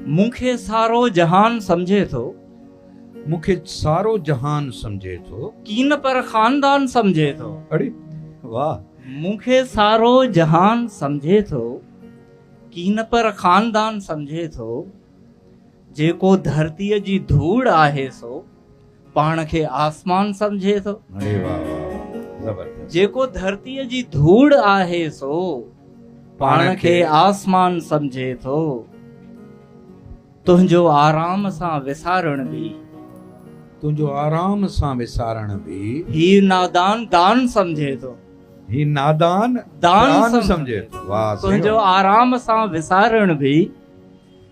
मूंखे सारो जहान समझे थो, मूंखे सारो जहान समझे थो, कीन पर खानदान समझे थो। अरे वाह, मूंखे सारो जहान समझे थो, कीन पर खानदान समझे थो। जेको धरतीअ जी धूड़ आहे सो पाण खे आसमान समझे थो। अरे वाह वाह, जबरदस्त। जेको धरतीअ जी धूड़ आहे सो पाण खे आसमान समझे थो। तुंहिंजो आराम सां विसारण बि, तुंहिंजो आराम सां विसारण बि, ही नादान दान समझे थो। ही नादान दान समझे थो। वाह, तुंहिंजो आराम सां विसारण बि,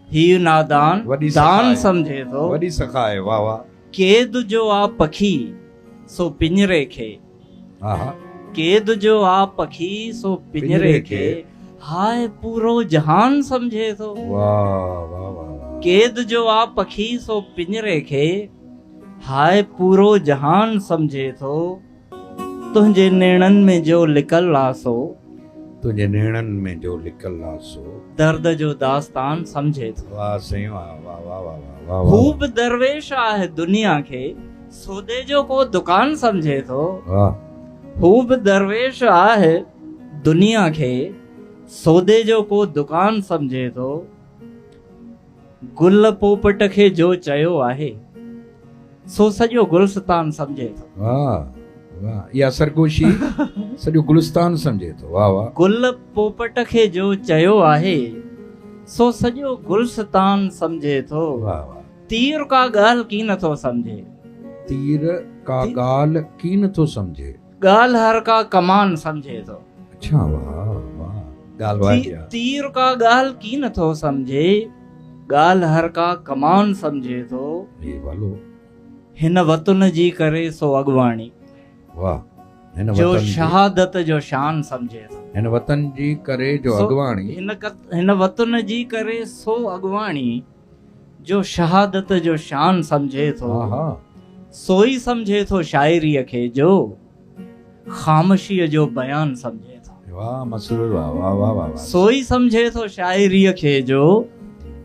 ही नादान वॾी दान सखा आहे। समझे थो। वॾी सखा आहे। वाह वाह, कैद जो आ पखी सो पिंजरे खे, हा हा, कैद जो आ पखी सो पिंजरे खे, हाय पूरो जहान समझे थो। वाह वाह वाह, कैद जो आ पखी सो पिंजरे खे, हाय पूरो जहान समझे थो। तुंहिंजे नेणनि में जो लिकल आ सो, तुंहिंजे नेणनि में जो लिकल आ सो दर्द जो दास्तान समझे थो। वाह सही, वाह वाह वाह वाह वाह वाह, खूब दरवेश आहे दुनिया खे, सौदे जो को दुकान समझे थो। वाह, खूब दरवेश आहे दुनिया खे, सौदे जो को दुकान समझे थो। गुल पोपट खे जो चयो आहे सो सॼो गुलस्तान समझे थो। वाह वाह, इहा सरगोशी सॼो गुलिस्तान समझे थो। वाह वाह, गुल पोपट खे जो चयो आहे सो सॼो गुलस्तान समझे थो। वाह वाह, तीर का ॻाल्हि की नथो समझे, तीर का ॻाल्हि की नथो समझे, ॻाल्हि हर का कमान समझे थो। अच्छा वाह वाह, ॻाल्हि वाह, तीर का ॻाल्हि की नथो समझे, ॻाल्हि हर का कमान समझे थो। ये वालो, हिन वतन जी करे सो अॻवाणी, वाह, हिन जो वतन जी, शहादत जो शान समझे थो। हिन वतन जी करे जो सो अॻवाणी, हिन वतन जी करे सो अॻवाणी, जो शहादत जो शान समझे थो। हा हा, सोई समझे थो शाइरीअ खे जो ख़ामशीअ जो बयान समझे थो। वाह मसरूर, वाह वाह वाह वाह, सोई समझे थो शाइरीअ खे जो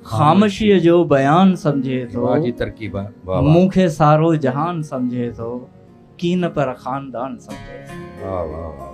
ख़ामशीअ जो बयान समझे थो। वाह जी तरकीब, वाह वाह, मूंखे सारो जहान समझे थो, कीन पर खानदान समझे थो। वाह वाह वाह।